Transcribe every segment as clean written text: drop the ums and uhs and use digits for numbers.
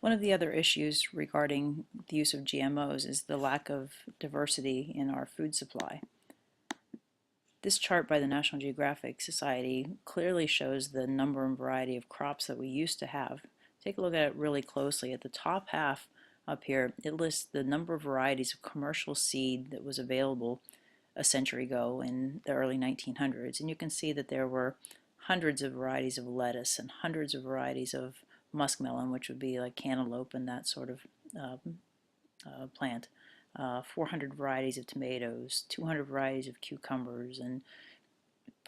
One of the other issues regarding the use of GMOs is the lack of diversity in our food supply. This chart by the National Geographic Society clearly shows the number and variety of crops that we used to have. Take a look at it really closely. At the top half up here, it lists the number of varieties of commercial seed that was available a century ago in the early 1900s. And you can see that there were hundreds of varieties of lettuce and hundreds of varieties of muskmelon, which would be like cantaloupe and that sort of plant. 400 varieties of tomatoes, 200 varieties of cucumbers, and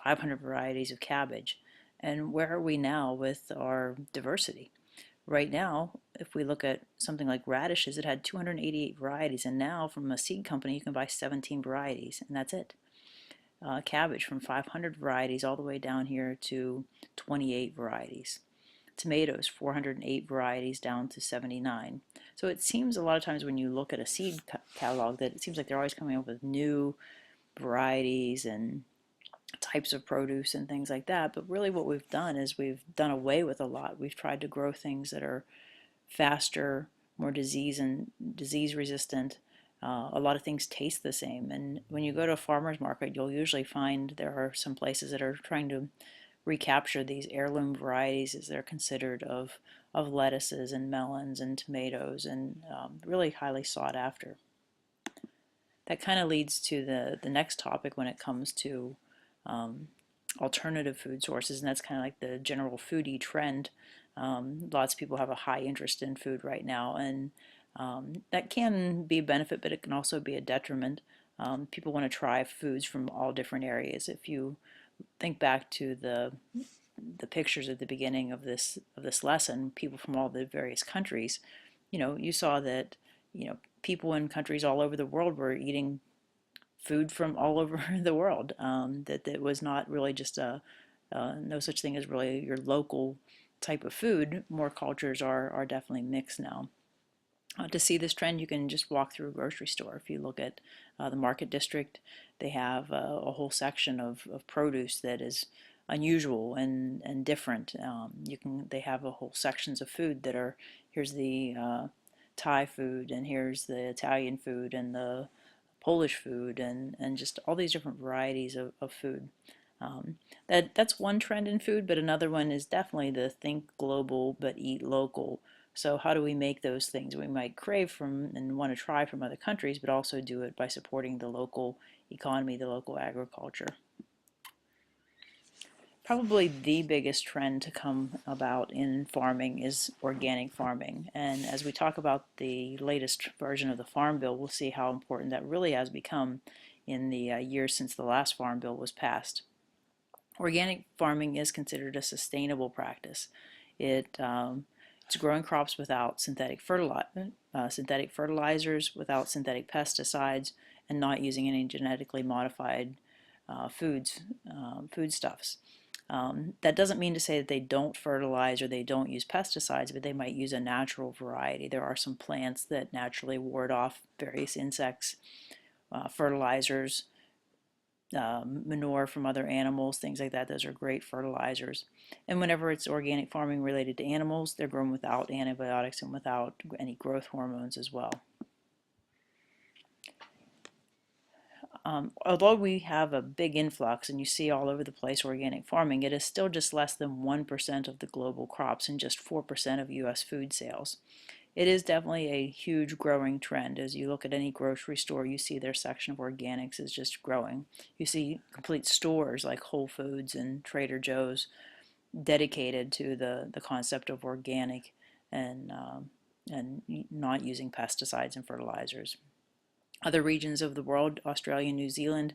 500 varieties of cabbage. And where are we now with our diversity? Right now, if we look at something like radishes, it had 288 varieties, and now from a seed company you can buy 17 varieties, and that's it. Cabbage from 500 varieties all the way down here to 28 varieties. Tomatoes, 408 varieties down to 79. So it seems a lot of times when you look at a seed catalog that it seems like they're always coming up with new varieties and types of produce and things like that. But really what we've done is we've done away with a lot. We've tried to grow things that are faster, more disease resistant. A lot of things taste the same. And when you go to a farmer's market, you'll usually find there are some places that are trying to recapture these heirloom varieties as they're considered of lettuces and melons and tomatoes, and really highly sought after. That kind of leads to the next topic when it comes to alternative food sources, and that's kind of like the general foodie trend. Lots of people have a high interest in food right now, and that can be a benefit, but it can also be a detriment. People want to try foods from all different areas. If you think back to the pictures at the beginning of this lesson, people from all the various countries, you saw that people in countries all over the world were eating food from all over the world. That was not really just no such thing as really your local type of food. More cultures are definitely mixed now. To see this trend, you can just walk through a grocery store. If you look at the Market District, they have a whole section of produce that is unusual and different. They have a whole sections of food that are, here's the Thai food, and here's the Italian food, and the Polish food, and just all these different varieties of food. That's one trend in food, but another one is definitely the think global but eat local. So how do we make those things we might crave from and want to try from other countries, but also do it by supporting the local economy, the local agriculture? Probably the biggest trend to come about in farming is organic farming. And as we talk about the latest version of the Farm Bill, we'll see how important that really has become in the years since the last Farm Bill was passed. Organic farming is considered a sustainable practice. It's growing crops without synthetic fertilizers, without synthetic pesticides, and not using any genetically modified foodstuffs. That doesn't mean to say that they don't fertilize or they don't use pesticides, but they might use a natural variety. There are some plants that naturally ward off various insects, fertilizers, manure from other animals, things like that. Those are great fertilizers. And whenever it's organic farming related to animals, they're grown without antibiotics and without any growth hormones as well. Although we have a big influx, and you see all over the place organic farming, it is still just less than 1% of the global crops and just 4% of U.S. food sales. It is definitely a huge growing trend. As you look at any grocery store, you see their section of organics is just growing. You see complete stores like Whole Foods and Trader Joe's dedicated to the concept of organic and not using pesticides and fertilizers. Other regions of the world, Australia and New Zealand,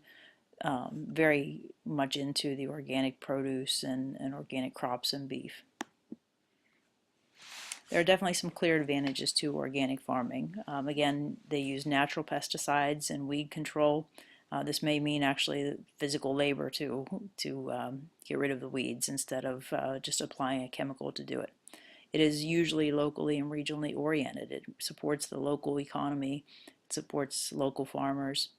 very much into the organic produce and organic crops and beef. There are definitely some clear advantages to organic farming. Again, they use natural pesticides and weed control. This may mean actually physical labor to get rid of the weeds instead of just applying a chemical to do it. It is usually locally and regionally oriented. It supports the local economy. It supports local farmers.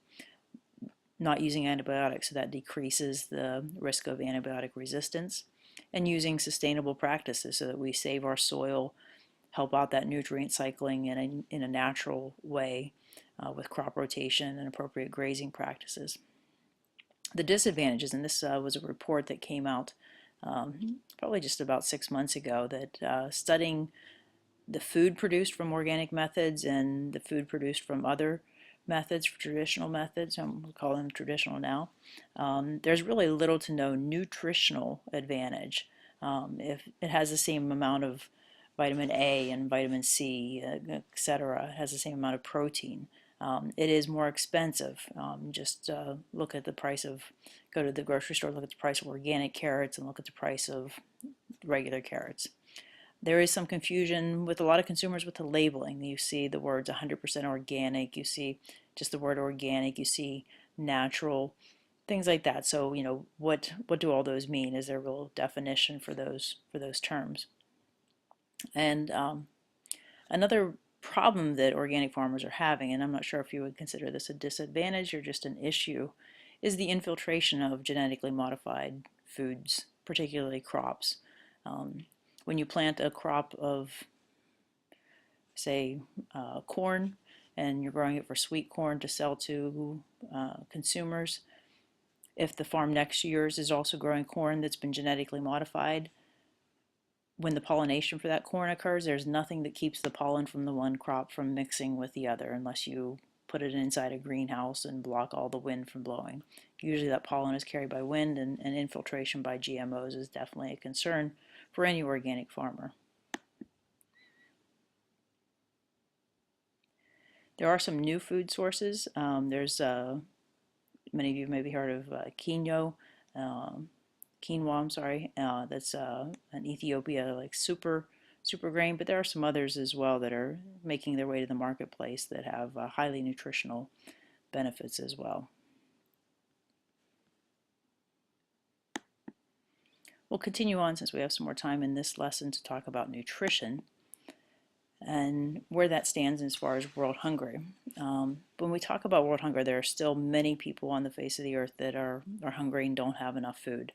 Not using antibiotics, so that decreases the risk of antibiotic resistance. And using sustainable practices so that we save our soil, help out that nutrient cycling in a natural way with crop rotation and appropriate grazing practices. The disadvantages, and this was a report that came out probably just about 6 months ago, that studying the food produced from organic methods and the food produced from other methods, traditional methods, we'll call them traditional now, there's really little to no nutritional advantage. If it has the same amount of vitamin A and vitamin C, etc., it has the same amount of protein. It is more expensive. Just look at the price of, go to the grocery store, look at the price of organic carrots and look at the price of regular carrots. There is some confusion with a lot of consumers with the labeling. You see the words 100% organic, you see just the word organic, you see natural, things like that. So, you know, what do all those mean? Is there a real definition for those terms? And another problem that organic farmers are having, and I'm not sure if you would consider this a disadvantage or just an issue, is the infiltration of genetically modified foods, particularly crops. When you plant a crop of, say, corn, and you're growing it for sweet corn to sell to consumers, if the farm next to yours is also growing corn that's been genetically modified, when the pollination for that corn occurs, there's nothing that keeps the pollen from the one crop from mixing with the other unless you put it inside a greenhouse and block all the wind from blowing. Usually that pollen is carried by wind, and infiltration by GMOs is definitely a concern for any organic farmer. There are some new food sources. There's many of you maybe heard of quinoa. Quinoa, I'm sorry, that's an Ethiopia like super grain, but there are some others as well that are making their way to the marketplace that have highly nutritional benefits as well. We'll continue on, since we have some more time in this lesson, to talk about nutrition and where that stands as far as world hunger. When we talk about world hunger, there are still many people on the face of the earth that are hungry and don't have enough food.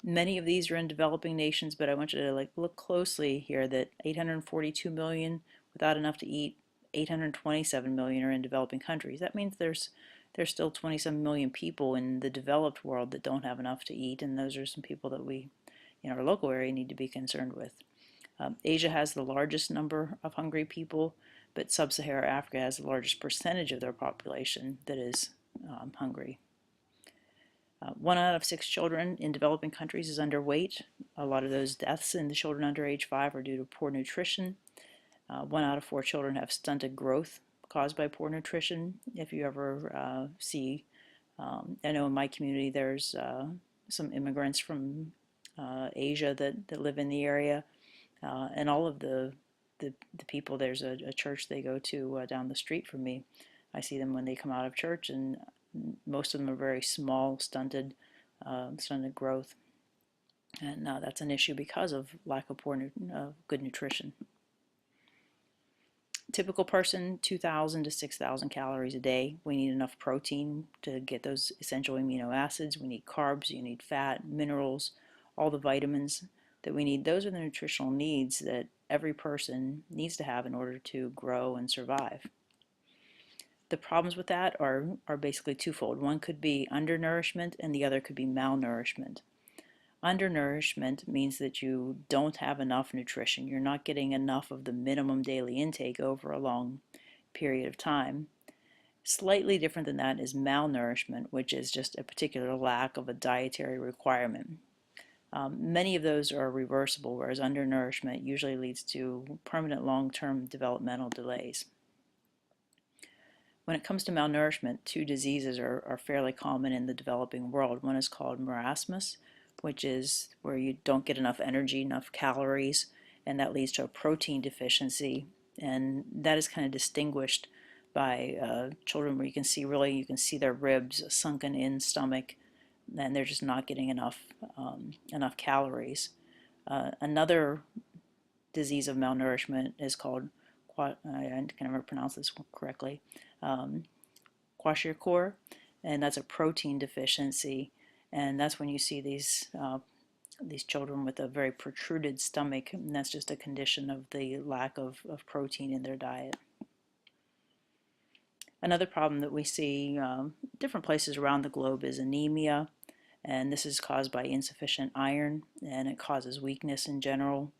Many of these are in developing nations, but I want you to look closely here that 842 million without enough to eat, 827 million are in developing countries. That means there's still 27 million people in the developed world that don't have enough to eat, and those are some people that we, in our local area, need to be concerned with. Asia has the largest number of hungry people, but sub-Saharan Africa has the largest percentage of their population that is hungry. 1 out of 6 children in developing countries is underweight. A lot of those deaths in the children under age 5 are due to poor nutrition. 1 out of 4 children have stunted growth caused by poor nutrition. If you ever see, I know in my community there's some immigrants from Asia that live in the area, and all of the people, there's a church they go to down the street from me. I see them when they come out of church, and most of them are very small, stunted growth, and that's an issue because of lack of good nutrition. Typical person, 2,000 to 6,000 calories a day. We need enough protein to get those essential amino acids. We need carbs, you need fat, minerals, all the vitamins that we need. Those are the nutritional needs that every person needs to have in order to grow and survive. The problems with that are basically twofold. One could be undernourishment, and the other could be malnourishment. Undernourishment means that you don't have enough nutrition. You're not getting enough of the minimum daily intake over a long period of time. Slightly different than that is malnourishment, which is just a particular lack of a dietary requirement. Many of those are reversible, whereas undernourishment usually leads to permanent long-term developmental delays. When it comes to malnourishment, 2 diseases are fairly common in the developing world. One is called marasmus, which is where you don't get enough energy, enough calories, and that leads to a protein deficiency. And that is kind of distinguished by children where you can see their ribs, a sunken in stomach, and they're just not getting enough calories. Another disease of malnourishment is called, I can never pronounce this correctly, kwashiorkor, and that's a protein deficiency, and that's when you see these these children with a very protruded stomach, and that's just a condition of the lack of protein in their diet. Another problem that we see different places around the globe is anemia, and this is caused by insufficient iron, and it causes weakness in general.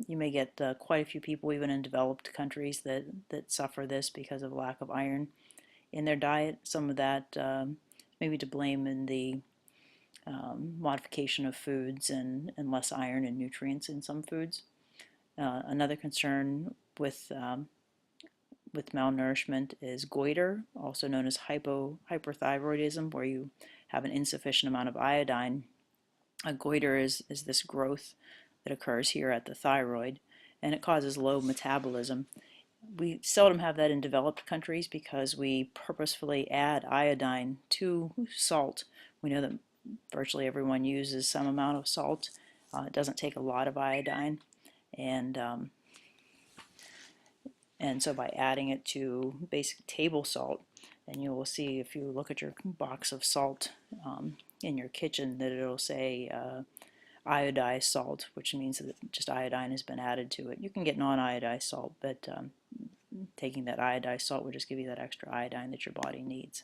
You may get quite a few people, even in developed countries, that suffer this because of lack of iron in their diet. Some of that may be to blame in the modification of foods and less iron and nutrients in some foods. Another concern with malnourishment is goiter, also known as hyperthyroidism, where you have an insufficient amount of iodine. A goiter is this growth that occurs here at the thyroid, and it causes low metabolism. We seldom have that in developed countries because we purposefully add iodine to salt. We know that virtually everyone uses some amount of salt. It doesn't take a lot of iodine, and so by adding it to basic table salt, and you will see if you look at your box of salt in your kitchen that it'll say iodized salt, which means that just iodine has been added to it. You can get non-iodized salt, but taking that iodized salt will just give you that extra iodine that your body needs.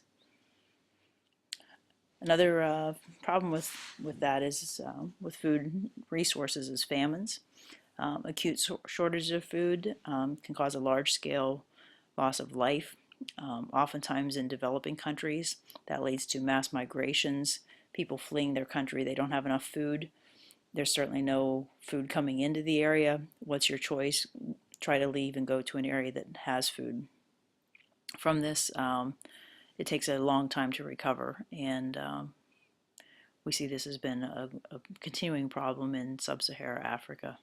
Another problem with that is with food resources is famines. Acute shortage of food can cause a large-scale loss of life. Oftentimes in developing countries, that leads to mass migrations, people fleeing their country. They don't have enough food. There's certainly no food coming into the area. What's your choice? Try to leave and go to an area that has food. From this, it takes a long time to recover, and we see this has been a continuing problem in sub-Saharan Africa.